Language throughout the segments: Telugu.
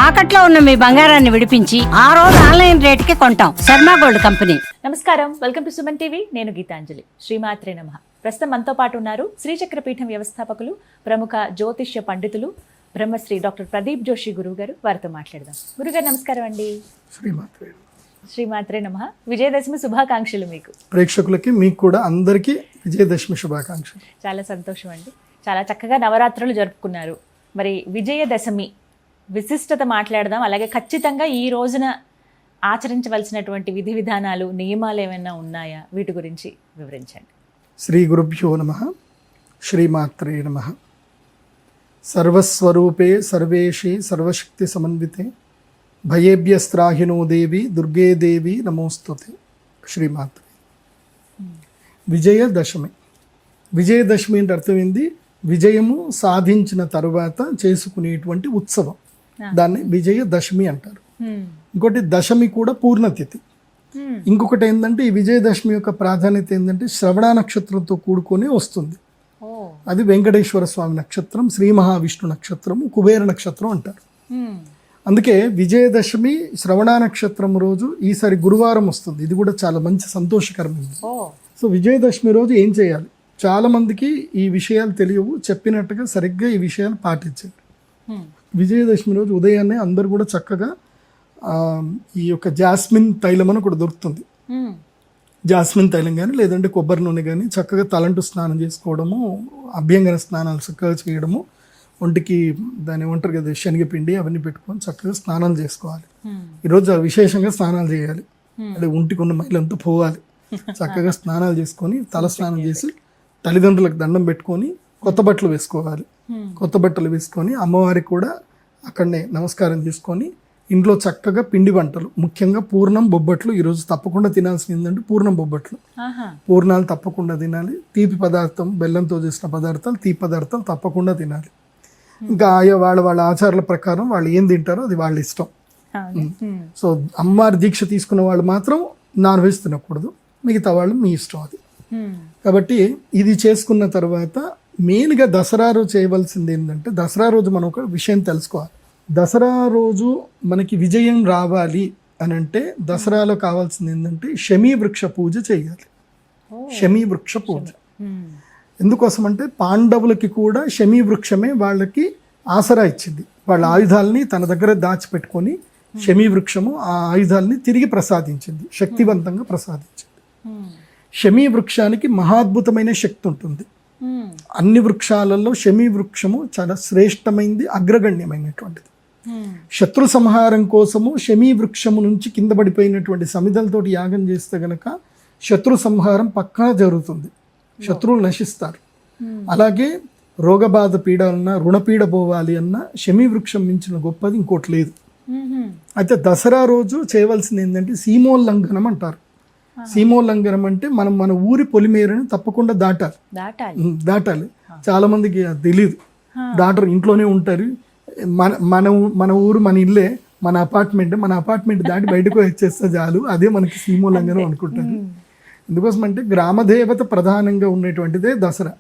తాకట్లో ఉన్న మీ బంగారాన్ని విడిపించి ఆ రోజు ఆన్లైన్ రేటుకి కొంటాం. Sharma gold company. నమస్కారం, వెల్కమ్ టు సుమన్ టీవీ. నేను గీతాంజలి. శ్రీమాత్రే నమః. ప్రస్తుతం మనతో పాటు ఉన్నారు శ్రీచక్రపీఠం వ్యవస్థాపకులు, ప్రముఖ జ్యోతిష్య పండితులు బ్రహ్మశ్రీ డాక్టర్ ప్రదీప్ జోషి గురువు గారు. వారితో మాట్లాడదాం. గురుగారు నమస్కారం అండి. శ్రీమాత్రే నమః. విజయదశమి శుభాకాంక్షలు మీకు. ప్రేక్షకులకి మీకు కూడా అందరికీ విజయదశమి శుభాకాంక్షలు. చాలా సంతోషం అండి. చాలా చక్కగా నవరాత్రులు జరుపుకున్నారు. మరి విజయదశమి విశిష్టత మాట్లాడదాం. అలాగే ఖచ్చితంగా ఈ రోజున ఆచరించవలసినటువంటి విధి విధానాలు, నియమాలు ఏమైనా ఉన్నాయా, వీటి గురించి వివరించండి. శ్రీ గురుభ్యో నమః. శ్రీమాత్రే నమః. సర్వస్వరూపే సర్వేషి సర్వశక్తి సమన్వితే భయేభ్యస్త్రాహినో దేవి దుర్గే దేవి నమోస్తుతే. శ్రీమాత్రే. విజయదశమి. విజయదశమి అంటే అర్థం ఏంది? విజయము సాధించిన తరువాత చేసుకునేటువంటి ఉత్సవం, దాన్ని విజయదశమి అంటారు. ఇంకోటి దశమి కూడా పూర్ణతిథి. ఇంకొకటి ఏంటంటే ఈ విజయదశమి యొక్క ప్రాధాన్యత ఏంటంటే శ్రవణ నక్షత్రంతో కూడుకొని వస్తుంది. అది వెంకటేశ్వర స్వామి నక్షత్రం, శ్రీ మహావిష్ణు నక్షత్రము, కుబేర నక్షత్రం అంటారు. అందుకే విజయదశమి శ్రవణ నక్షత్రం రోజు ఈసారి గురువారం వస్తుంది. ఇది కూడా చాలా మంచి సంతోషకరమైనది. సో విజయదశమి రోజు ఏం చేయాలి? చాలా మందికి ఈ విషయాలు తెలియవు. చెప్పినట్టుగా సరిగ్గా ఈ విషయాలు పాటించండి. విజయదశమి రోజు ఉదయాన్నే అందరూ కూడా చక్కగా ఈ యొక్క జాస్మిన్ తైలం అని ఒకటి దొరుకుతుంది. జాస్మిన్ తైలం కానీ లేదంటే కొబ్బరి నూనె కానీ చక్కగా తలంటు స్నానం చేసుకోవడము, అభ్యంగన స్నానాలు చక్కగా చేయడము, ఒంటికి దాన్ని ఏమంటారు కదా శనగపిండి అవన్నీ పెట్టుకొని చక్కగా స్నానాలు చేసుకోవాలి. ఈరోజు విశేషంగా స్నానాలు చేయాలి. అంటే ఒంటికి ఉన్న మైలంతా పోవాలి. చక్కగా స్నానాలు చేసుకొని తల స్నానం చేసి తల్లిదండ్రులకు దండం పెట్టుకొని కొత్త బట్టలు వేసుకోవాలి. కొత్త బట్టలు వేసుకొని అమ్మవారికి కూడా అక్కడనే నమస్కారం చేసుకొని ఇంట్లో చక్కగా పిండి వంటలు, ముఖ్యంగా పూర్ణం బొబ్బట్లు ఈరోజు తప్పకుండా తినాల్సింది ఏంటంటే పూర్ణం బొబ్బట్లు. పూర్ణాలు తప్పకుండా తినాలి. తీపి పదార్థం, బెల్లంతో చేసిన పదార్థాలు, తీపి పదార్థాలు తప్పకుండా తినాలి. ఇంకా ఆయా వాళ్ళ ఆచారాల ప్రకారం వాళ్ళు ఏం తింటారో అది వాళ్ళ ఇష్టం. సో అమ్మవారి దీక్ష తీసుకున్న వాళ్ళు మాత్రం నాన్ వెజ్ తినకూడదు, మిగతా వాళ్ళు మీ ఇష్టం అది. కాబట్టి ఇది చేసుకున్న తర్వాత మెయిన్గా దసరా రోజు చేయవలసింది ఏంటంటే, దసరా రోజు మనం ఒక విషయం తెలుసుకోవాలి. దసరా రోజు మనకి విజయం రావాలి అని అంటే దసరాలో కావాల్సింది ఏంటంటే శమీ వృక్ష పూజ చేయాలి. శమీ వృక్ష పూజ ఎందుకోసం అంటే పాండవులకి కూడా శమీ వృక్షమే వాళ్ళకి ఆసరా ఇచ్చింది. వాళ్ళ ఆయుధాలని తన దగ్గర దాచిపెట్టుకొని శమీ వృక్షము ఆ ఆయుధాలని తిరిగి ప్రసాదించింది, శక్తివంతంగా ప్రసాదించింది. శమీ వృక్షానికి మహాద్భుతమైన శక్తి ఉంటుంది. అన్ని వృక్షాలలో శమీ వృక్షము చాలా శ్రేష్టమైంది, అగ్రగణ్యమైనటువంటిది. శత్రు సంహారం కోసము శమీ వృక్షము నుంచి కింద పడిపోయినటువంటి సమిధలతోటి యాగం చేస్తే గనక శత్రు సంహారం పక్కా జరుగుతుంది, శత్రువులు నశిస్తారు. అలాగే రోగబాధ పీడాలన్నా, రుణపీడ పోవాలి అన్నా శమీ వృక్షం మించిన గొప్పది ఇంకోటి లేదు. అయితే దసరా రోజు చేయవలసింది ఏంటంటే సీమోల్లంఘనం అంటారు. సీమోల్లంఘనం అంటే మనం మన ఊరి పొలిమేరని తప్పకుండా దాటాలి. చాలా మందికి అది తెలియదు, దాటరు, ఇంట్లోనే ఉంటారు. మన ఊరు మన ఇల్లే, మన అపార్ట్మెంట్ దాటి బయటకు వచ్చేస్తే చాలు, అదే మనకి సీమోల్లంఘనం అనుకుంటారు. ఎందుకోసం అంటే గ్రామదేవత ప్రధానంగా ఉండేటువంటిదే దసరా.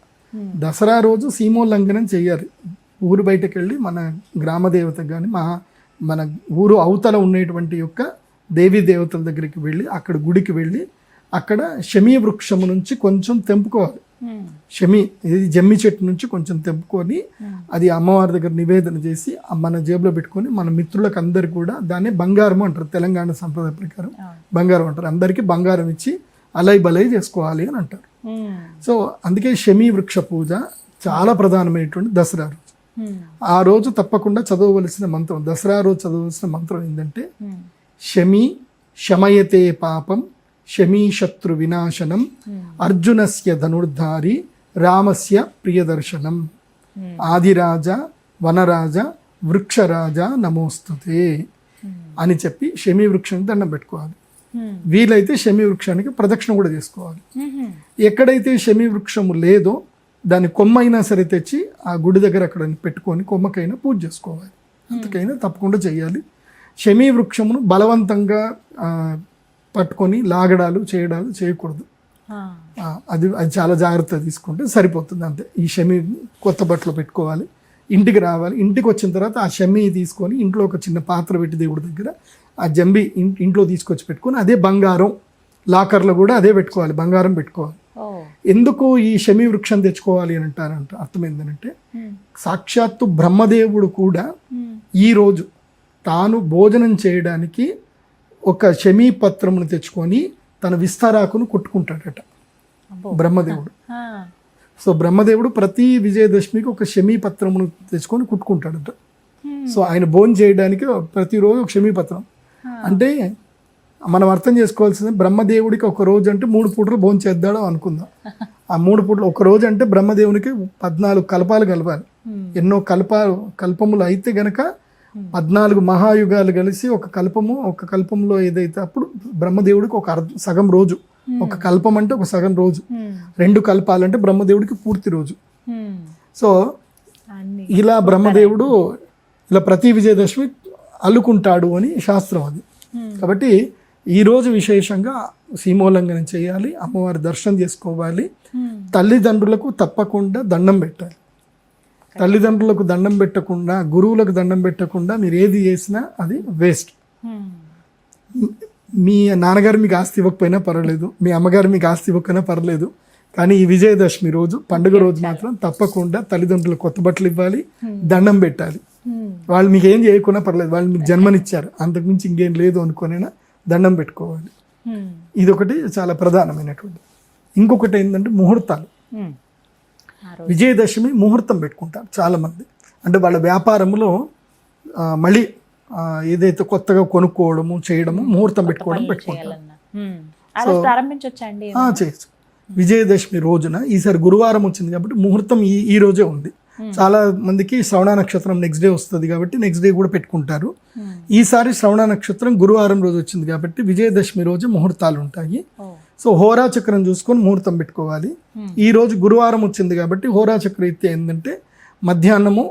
దసరా రోజు సీమోల్లంఘనం చేయాలి. ఊరు బయటకు వెళ్ళి మన గ్రామదేవతకు కానీ మన ఊరు అవతల ఉండేటువంటి యొక్క దేవీ దేవతల దగ్గరికి వెళ్ళి అక్కడ గుడికి వెళ్ళి అక్కడ శమీ వృక్షము నుంచి కొంచెం తెంపుకోవాలి. ఇది జమ్మి చెట్టు నుంచి కొంచెం తెంపుకొని అది అమ్మవారి దగ్గర నివేదన చేసి మన జేబులో పెట్టుకొని మన మిత్రులకు అందరు కూడా దాన్ని బంగారం అంటారు. తెలంగాణ సంప్రదాయ ప్రకారం బంగారం అంటారు. అందరికీ బంగారం ఇచ్చి అలై బలై చేసుకోవాలి అని అంటారు. సో అందుకే శమీ వృక్ష పూజ చాలా ప్రధానమైనటువంటి దసరా రోజు. ఆ రోజు తప్పకుండా చదవవలసిన మంత్రం, దసరా రోజు చదవవలసిన మంత్రం ఏంటంటే శమీ శమయతే పాపం శమీ శత్రు వినాశనం అర్జునస్య ధనుర్ధారి రామస్య ప్రియదర్శనం ఆదిరాజ వనరాజ వృక్షరాజ నమోస్తుతే అని చెప్పి శమీ వృక్షానికి దండం పెట్టుకోవాలి. వీలైతే శమీ వృక్షానికి ప్రదక్షిణ కూడా చేసుకోవాలి. ఎక్కడైతే శమీ వృక్షము లేదో దాని కొమ్మైనా సరే తెచ్చి ఆ గుడి దగ్గర అక్కడ పెట్టుకొని కొమ్మకైనా పూజ చేసుకోవాలి. అంతకైనా తప్పకుండా చేయాలి. శమీ వృక్షమును బలవంతంగా పట్టుకొని లాగడాలు చేయడాలు చేయకూడదు. అది చాలా జాగ్రత్త తీసుకుంటే సరిపోతుంది అంతే. ఈ శమీ కొత్త బట్టలు పెట్టుకోవాలి. ఇంటికి రావాలి. ఇంటికి వచ్చిన తర్వాత ఆ షమ్మి తీసుకొని ఇంట్లో ఒక చిన్న పాత్ర పెట్టి దేవుడి దగ్గర ఆ జంబి ఇంట్లో తీసుకొచ్చి పెట్టుకొని అదే బంగారం, లాకర్లో కూడా అదే పెట్టుకోవాలి, బంగారం పెట్టుకోవాలి. ఎందుకు ఈ షమి వృక్షం తెచ్చుకోవాలి అని అంటారంట, అర్థం ఏంటంటే సాక్షాత్తు బ్రహ్మదేవుడు కూడా ఈ రోజు తాను భోజనం చేయడానికి ఒక షమీ పత్రమును తెచ్చుకొని తన విస్తారాకును కుట్టుకుంటాడట బ్రహ్మదేవుడు. సో బ్రహ్మదేవుడు ప్రతి విజయదశమికి ఒక షమీ పత్రమును తెచ్చుకొని కుట్టుకుంటాడట. సో ఆయన భోజనం చేయడానికి ప్రతిరోజు ఒక షమీ పత్రం. అంటే మనం అర్థం చేసుకోవాల్సింది, బ్రహ్మదేవుడికి ఒక రోజు అంటే 3 పూటలు భోజనం చేద్దాడో అనుకుందాం. ఆ 3 పూటలు ఒక రోజు అంటే బ్రహ్మదేవునికి 14 కల్పాలు కలపాలి. ఎన్నో కల్పములు అయితే గనక 14 మహాయుగాలు కలిసి ఒక కల్పంలో ఏదైతే అప్పుడు బ్రహ్మదేవుడికి ఒక సగం రోజు, ఒక కల్పం అంటే ఒక సగం రోజు, 2 కల్పాలంటే బ్రహ్మదేవుడికి పూర్తి రోజు. సో ఇలా బ్రహ్మదేవుడు ఇలా ప్రతి విజయదశమి అల్లుకుంటాడు అని శాస్త్రం అది. కాబట్టి ఈరోజు విశేషంగా సీమోల్లంఘనం చేయాలి, అమ్మవారి దర్శనం చేసుకోవాలి, తల్లిదండ్రులకు తప్పకుండా దండం పెట్టాలి. తల్లిదండ్రులకు దండం పెట్టకుండా, గురువులకు దండం పెట్టకుండా మీరు ఏది చేసినా అది వేస్ట్. మీ నాన్నగారు మీకు ఆస్తి ఇవ్వకపోయినా పర్వాలేదు, మీ అమ్మగారు మీకు ఆస్తి ఇవ్వకపోయినా పర్లేదు, కానీ ఈ విజయదశమి రోజు, పండుగ రోజు మాత్రం తప్పకుండా తల్లిదండ్రులకు కొత్త బట్టలు ఇవ్వాలి, దండం పెట్టాలి. వాళ్ళు మీకు ఏం చేయకున్నా పర్లేదు, వాళ్ళు మీకు జన్మనిచ్చారు, అంతకుమించి ఇంకేం లేదు అనుకోనైనా దండం పెట్టుకోవాలి. ఇదొకటి చాలా ప్రధానమైనటువంటి. ఇంకొకటి ఏంటంటే ముహూర్తాలు. విజయదశమి ముహూర్తం పెట్టుకుంటారు చాలామంది. అంటే వాళ్ళ వ్యాపారంలో మళ్ళీ ఏదైతే కొత్తగా కొనుక్కోవడము చేయడము ముహూర్తం పెట్టుకుంటారు. చేయొచ్చు. విజయదశమి రోజున ఈసారి గురువారం వచ్చింది కాబట్టి ముహూర్తం ఈ రోజే ఉంది. చాలా మందికి శ్రవణ నక్షత్రం నెక్స్ట్ డే వస్తుంది కాబట్టి నెక్స్ట్ డే కూడా పెట్టుకుంటారు. ఈసారి శ్రవణ నక్షత్రం గురువారం రోజు వచ్చింది కాబట్టి విజయదశమి రోజు ముహూర్తాలు ఉంటాయి. సో హోరాచక్రం చూసుకొని ముహూర్తం పెట్టుకోవాలి. ఈ రోజు గురువారం వచ్చింది కాబట్టి హోరాచక్ర రీత్యా ఏంటంటే మధ్యాహ్నము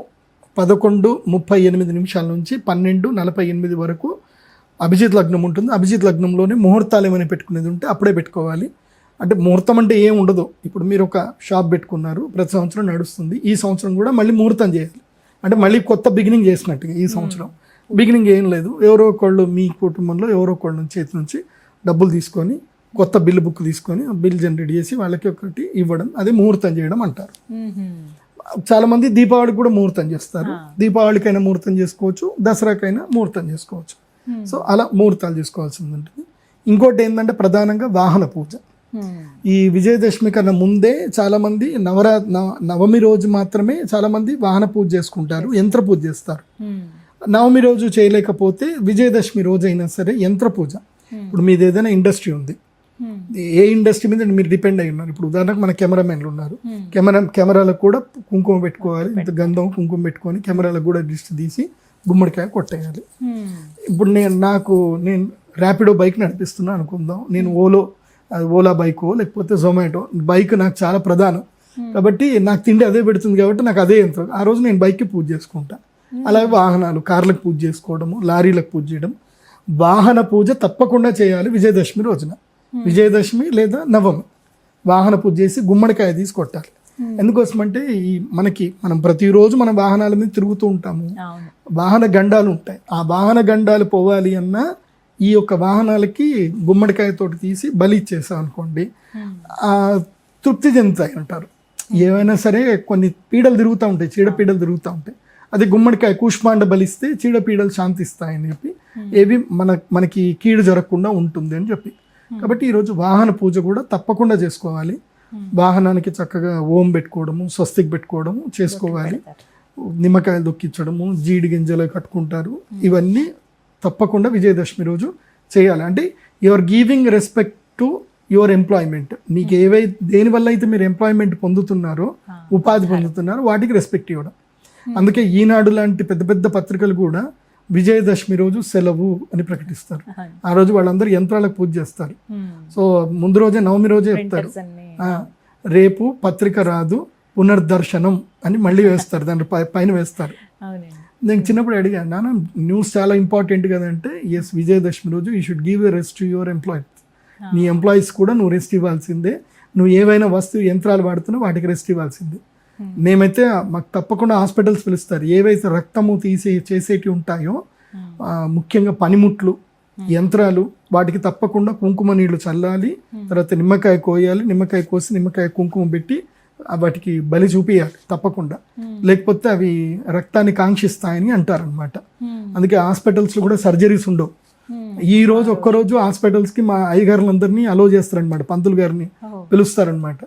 11:38 నుంచి 12:48 వరకు అభిజిత్ లగ్నం ఉంటుంది. అభిజిత్ లగ్నంలోనే ముహూర్తాలు ఏమైనా పెట్టుకునేది ఉంటే అప్పుడే పెట్టుకోవాలి. అంటే ముహూర్తం అంటే ఏం ఉండదు. ఇప్పుడు మీరు ఒక షాప్ పెట్టుకున్నారు, ప్రతి సంవత్సరం నడుస్తుంది, ఈ సంవత్సరం కూడా మళ్ళీ ముహూర్తం చేయాలి. అంటే మళ్ళీ కొత్త బిగినింగ్ చేసినట్టుగా. ఈ సంవత్సరం బిగినింగ్ ఏం లేదు, ఎవరో ఒకళ్ళు మీ కుటుంబంలో ఎవరో ఒకళ్ళు చేతి నుంచి డబ్బులు తీసుకొని కొత్త బిల్ బుక్ తీసుకొని బిల్ జనరేట్ చేసి వాళ్ళకి ఒకటి ఇవ్వడం, అదే ముహూర్తం చేయడం అంటారు. చాలా మంది దీపావళికి కూడా ముహూర్తం చేస్తారు. దీపావళికైనా ముహూర్తం చేసుకోవచ్చు, దసరాకైనా ముహూర్తం చేసుకోవచ్చు. సో అలా ముహూర్తాలు చేసుకోవాల్సింది ఉంటుంది. ఇంకోటి ఏంటంటే ప్రధానంగా వాహన పూజ. ఈ విజయదశమి కన్నా ముందే చాలా మంది నవమి రోజు మాత్రమే చాలా మంది వాహన పూజ చేసుకుంటారు, యంత్ర పూజ చేస్తారు. నవమి రోజు చేయలేకపోతే విజయదశమి రోజు అయినా సరే యంత్ర పూజ. ఇప్పుడు మీది ఏదైనా ఇండస్ట్రీ ఉంది, ఏ ఇండస్ట్రీ మీద మీరు డిపెండ్ అయి ఉన్నారు. ఇప్పుడు ఉదాహరణకు మన కెమెరామెన్లు ఉన్నారు, కెమెరాలకు కూడా కుంకుమ పెట్టుకోవాలి, ఇంత గంధం కుంకుమ పెట్టుకొని కెమెరాలకు కూడా దిష్టి తీసి గుమ్మడికాయ కొట్టేయాలి. ఇప్పుడు నేను ర్యాపిడో బైక్ నడిపిస్తున్నా అనుకుందాం, నేను ఓలా బైకో లేకపోతే జొమాటో బైక్ నాకు చాలా ప్రధానం కాబట్టి నాకు తిండి అదే పెడుతుంది కాబట్టి నాకు అదే యంత్రం. ఆ రోజు నేను బైక్కి పూజ చేసుకుంటా. అలాగే వాహనాలు, కార్లకు పూజ చేసుకోవడము, లారీలకు పూజ చేయడం, వాహన పూజ తప్పకుండా చేయాలి విజయదశమి రోజున. విజయదశమి లేదా నవమి వాహన పూజ చేసి గుమ్మడికాయ తీసి కొట్టాలి. ఎందుకోసమంటే మనం ప్రతిరోజు మన వాహనాల మీద తిరుగుతూ ఉంటాము, వాహన గండాలు ఉంటాయి. ఆ వాహన గండాలు పోవాలి అన్నా ఈ యొక్క వాహనాలకి గుమ్మడికాయతోటి తీసి బలి ఇచ్చేసాం అనుకోండి, తృప్తి చెందుతాయి అంటారు. ఏవైనా సరే కొన్ని పీడలు తిరుగుతూ ఉంటాయి, చీడపీడలు తిరుగుతూ ఉంటాయి. అది గుమ్మడికాయ కూష్మాండ బలిస్తే చీడపీడలు శాంతిస్తాయని చెప్పి, ఏవి మనకి కీడు జరగకుండా ఉంటుంది అని చెప్పి. కాబట్టి ఈరోజు వాహన పూజ కూడా తప్పకుండా చేసుకోవాలి. వాహనానికి చక్కగా ఓం పెట్టుకోవడము, స్వస్తికి పెట్టుకోవడము చేసుకోవాలి. నిమ్మకాయలు దొక్కించడము, జీడి గింజలు కట్టుకుంటారు. ఇవన్నీ తప్పకుండా విజయదశమి రోజు చేయాలి. అంటే your giving respect to your employment. మీకు దేనివల్ల అయితే మీరు ఎంప్లాయ్మెంట్ పొందుతున్నారో, ఉపాధి పొందుతున్నారో వాటికి రెస్పెక్ట్ ఇవ్వడం. అందుకే ఈనాడు లాంటి పెద్ద పెద్ద పత్రికలు కూడా విజయదశమి రోజు సెలవు అని ప్రకటిస్తారు. ఆ రోజు వాళ్ళందరూ యంత్రాలకు పూజ చేస్తారు. సో ముందు రోజే నవమి రోజే చెప్తారు, రేపు పత్రిక రాదు పునర్దర్శనం అని మళ్ళీ వేస్తారు, దాని పైన వేస్తారు. నేను చిన్నప్పుడు అడిగాను, నాన్న న్యూస్ చాలా ఇంపార్టెంట్ కదంటే, ఎస్ విజయదశమి రోజు you should give a rest to your employees. నీ ఎంప్లాయీస్ కూడా నువ్వు రెస్ట్ ఇవ్వాల్సిందే. నువ్వు ఏవైనా యంత్రాలు వాడుతున్నా వాటికి రెస్ట్ ఇవ్వాల్సిందే. మేమైతే మాకు తప్పకుండా హాస్పిటల్స్ పిలుస్తారు. ఏవైతే రక్తము తీసి చేసేటివి ఉంటాయో ముఖ్యంగా పనిముట్లు, యంత్రాలు, వాటికి తప్పకుండా కుంకుమ నీళ్లు చల్లాలి. తర్వాత నిమ్మకాయ కోయాలి, నిమ్మకాయ కోసి నిమ్మకాయ కుంకుమ పెట్టి వాటికి బలి చూపియాలి తప్పకుండా, లేకపోతే అవి రక్తాన్ని కాంక్షిస్తాయని అంటారనమాట. అందుకే హాస్పిటల్స్ కూడా సర్జరీస్ ఉండవు. ఈ రోజు ఒక్కరోజు హాస్పిటల్స్ కి మా అయ్యగారులందరినీ అలో చేస్తారనమాట, పంతులు గారిని పిలుస్తారనమాట.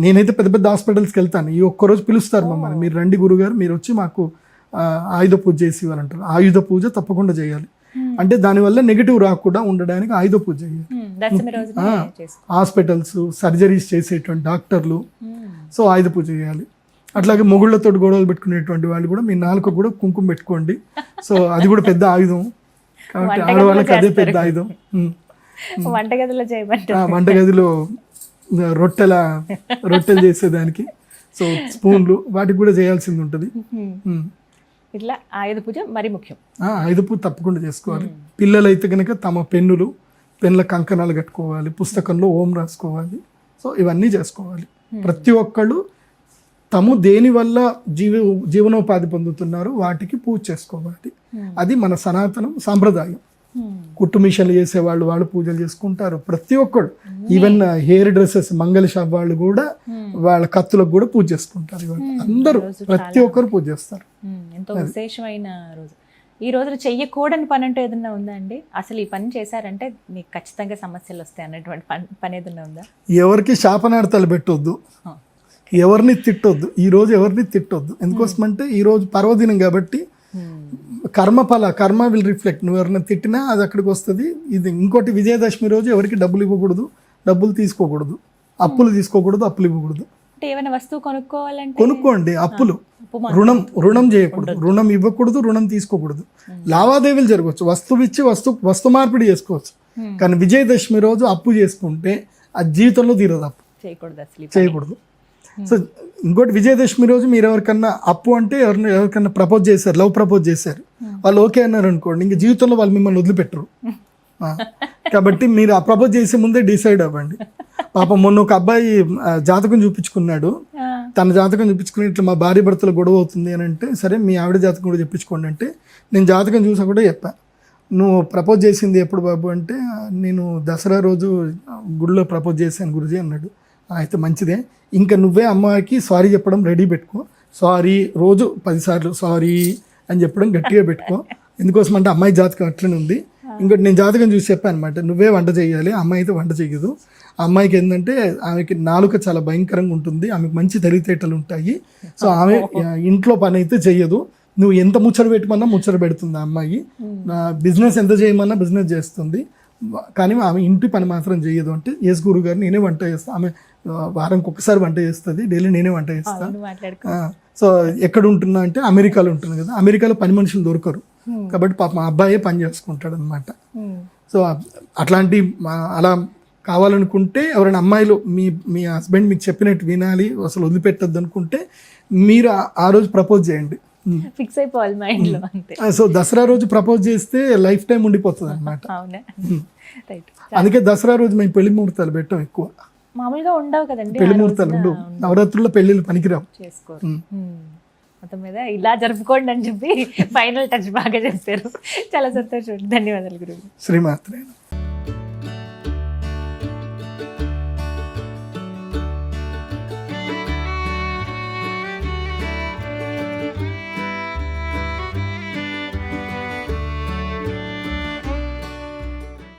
నేనైతే పెద్ద పెద్ద హాస్పిటల్స్కి వెళ్తాను, ఈ ఒక్కరోజు పిలుస్తారు మమ్మల్ని, మీరు రండి గురుగారు, మీరు వచ్చి మాకు ఆయుధ పూజ చేసి ఇవ్వాలంటారు. ఆయుధ పూజ తప్పకుండా చేయాలి. అంటే దానివల్ల నెగిటివ్ రాకుండా ఉండడానికి ఆయుధ పూజ చేయాలి. హాస్పిటల్స్, సర్జరీస్ చేసేటువంటి డాక్టర్లు సో ఆయుధ పూజ చేయాలి. అట్లాగే మొగుళ్ళతో గొడవలు పెట్టుకునేటువంటి వాళ్ళు కూడా మీ నాలుక కూడా కుంకుమ పెట్టుకోండి. సో అది కూడా పెద్ద ఆయుధం కాబట్టి ఆడవాళ్ళకి అదే పెద్ద ఆయుధం. వంటగదిలో చేయమంటారు, వంటగదిలో రొట్టెలు చేసేదానికి సో స్పూన్లు వాటికి కూడా చేయాల్సింది ఉంటుంది. ఇట్లా ఆయుధ పూజ మరి ముఖ్యం. ఆయుధ పూజ తప్పకుండా చేసుకోవాలి. పిల్లలైతే కనుక తమ పెన్నుల కంకణాలు కట్టుకోవాలి, పుస్తకంలో ఓం రాసుకోవాలి. సో ఇవన్నీ చేసుకోవాలి. ప్రతి ఒక్కళ్ళు తాము దేని వల్ల జీవనోపాధి పొందుతున్నారో వాటికి పూజ చేసుకోవాలి. అది మన సనాతనం సాంప్రదాయం. కుట్టు మిషన్లు చేసేవాళ్ళు వాళ్ళు పూజలు చేసుకుంటారు. ప్రతి ఒక్కళ్ళు, ఈవెన్ హెయిర్ డ్రెస్సెస్ మంగళ షాప్ వాళ్ళు కూడా వాళ్ళ కత్తులకు కూడా పూజ చేసుకుంటారు. అందరూ ప్రతి ఒక్కరు పూజ చేస్తారు. ఎంతో విశేషమైన రోజు. ఈ రోజున చెయ్యకూడని పని అంటే ఏదన్నా ఉందా అండి? అసలు ఈ పని చేశారంటే మీకు ఖచ్చితంగా సమస్యలు వస్తాయి అన్నటువంటి పని ఏదన్నా ఉందా? ఎవరికి శాపనార్థాలు పెట్టొద్దు, ఎవరిని తిట్టొద్దు. ఈ రోజు ఎవరిని తిట్టొద్దు. ఎందుకోసమంటే ఈ రోజు పర్వదినం కాబట్టి కర్మ విల్ రిఫ్లెక్ట్. నువ్వు ఎవరైనా తిట్టినా అది అక్కడికి వస్తుంది. ఇది ఇంకోటి, విజయదశమి రోజు ఎవరికి డబ్బులు ఇవ్వకూడదు, డబ్బులు తీసుకోకూడదు, అప్పులు తీసుకోకూడదు, అప్పులు ఇవ్వకూడదు. ఏమైనా వస్తువు కొనుక్కోవాలంటే కొనుక్కోండి, అప్పులు, రుణం చేయకూడదు, రుణం ఇవ్వకూడదు, రుణం తీసుకోకూడదు. లావాదేవీలు జరగవచ్చు, వస్తువు ఇచ్చి వస్తు మార్పిడి చేసుకోవచ్చు. కానీ విజయదశమి రోజు అప్పు చేసుకుంటే అది జీవితంలో తీరదు. అప్పు చేయకూడదు. సో ఇంకోటి, విజయదశమి రోజు మీరు ఎవరికన్నా అప్పు అంటే ఎవరికన్నా ప్రపోజ్ చేశారు, లవ్ ప్రపోజ్ చేశారు, వాళ్ళు ఓకే అన్నారు అనుకోండి, ఇంక జీవితంలో వాళ్ళు మిమ్మల్ని వదిలిపెట్టరు. కాబట్టి మీరు ఆ ప్రపోజ్ చేసే ముందే డిసైడ్ అవ్వండి. పాపం మొన్న ఒక అబ్బాయి జాతకం చూపించుకున్నాడు. తన జాతకం చూపించుకుని ఇట్లా మా భార్య భర్తలు గొడవ అవుతుంది అని అంటే, సరే మీ ఆవిడ జాతకం కూడా చెప్పించుకోండి అంటే, నేను జాతకం చూసా కూడా చెప్పా. నువ్వు ప్రపోజ్ చేసింది ఎప్పుడు బాబు అంటే, నేను దసరా రోజు గుడిలో ప్రపోజ్ చేశాను గురుజీ అన్నాడు. అయితే మంచిదే, ఇంకా నువ్వే అమ్మాయికి సారీ చెప్పడం రెడీ పెట్టుకో. సారీ రోజు 10 సార్లు సారీ అని చెప్పడం గట్టిగా పెట్టుకో. ఎందుకోసం అంటే అమ్మాయి జాతకం అట్లనే ఉంది. ఇంకోటి, నేను జాతకం చూసి చెప్పాను అనమాట, నువ్వే వంట చేయాలి, అమ్మాయి అయితే వంట చేయదు. ఆ అమ్మాయికి ఏంటంటే ఆమెకి నాలుక చాలా భయంకరంగా ఉంటుంది, ఆమెకు మంచి తెలివితేటలు ఉంటాయి. సో ఆమె ఇంట్లో పని అయితే చెయ్యదు. నువ్వు ఎంత ముచ్చట పెట్టమన్నా ముచ్చట పెడుతుంది ఆ అమ్మాయి. బిజినెస్ ఎంత చేయమన్నా బిజినెస్ చేస్తుంది, కానీ ఆమె ఇంటి పని మాత్రం చేయదు. అంటే ఎస్ గురువు గారు, నేనే వంట చేస్తాను. ఆమె వారానికి ఒకసారి వంట చేస్తుంది, డైలీ నేనే వంట చేస్తాను. సో ఎక్కడ ఉంటున్నా అంటే అమెరికాలో ఉంటుంది కదా, అమెరికాలో పని మనుషులు దొరకరు కాబట్టి పాప మా అబ్బాయే పని చేసుకుంటాడు అనమాట. సో అట్లాంటి అలా కావాలనుకుంటే ఎవరైనా అమ్మాయిలు మీ హస్బెండ్ మీకు చెప్పినట్టు వినాలి, అసలు వదిలిపెట్టద్దు అనుకుంటే మీరు ఆ రోజు ప్రపోజ్ చేయండి. ఫిక్స్ అయిపోవాలి మైండ్ లో అంతే. సో దసరా రోజు ప్రపోజ్ చేస్తే లైఫ్ టైం ఉండిపోతుంది అనమాట. అందుకే దసరా రోజు మేము పెళ్లి ముహూర్తాలు పెట్టాం ఎక్కువ. మామూలుగా ఉండవు కదండి పెళ్లి ముహూర్తాలు ఉండవు, నవరాత్రుల్లో పెళ్లిళ్ళు పనికిరావు. చేసుకోరు. మొత్తం మీద ఇలా జరుపుకోండి అని చెప్పి ఫైనల్ టచ్ బాగా చేస్తారు. చాలా సంతోషం. ధన్యవాదాలు గురువు. శ్రీమాత్రే.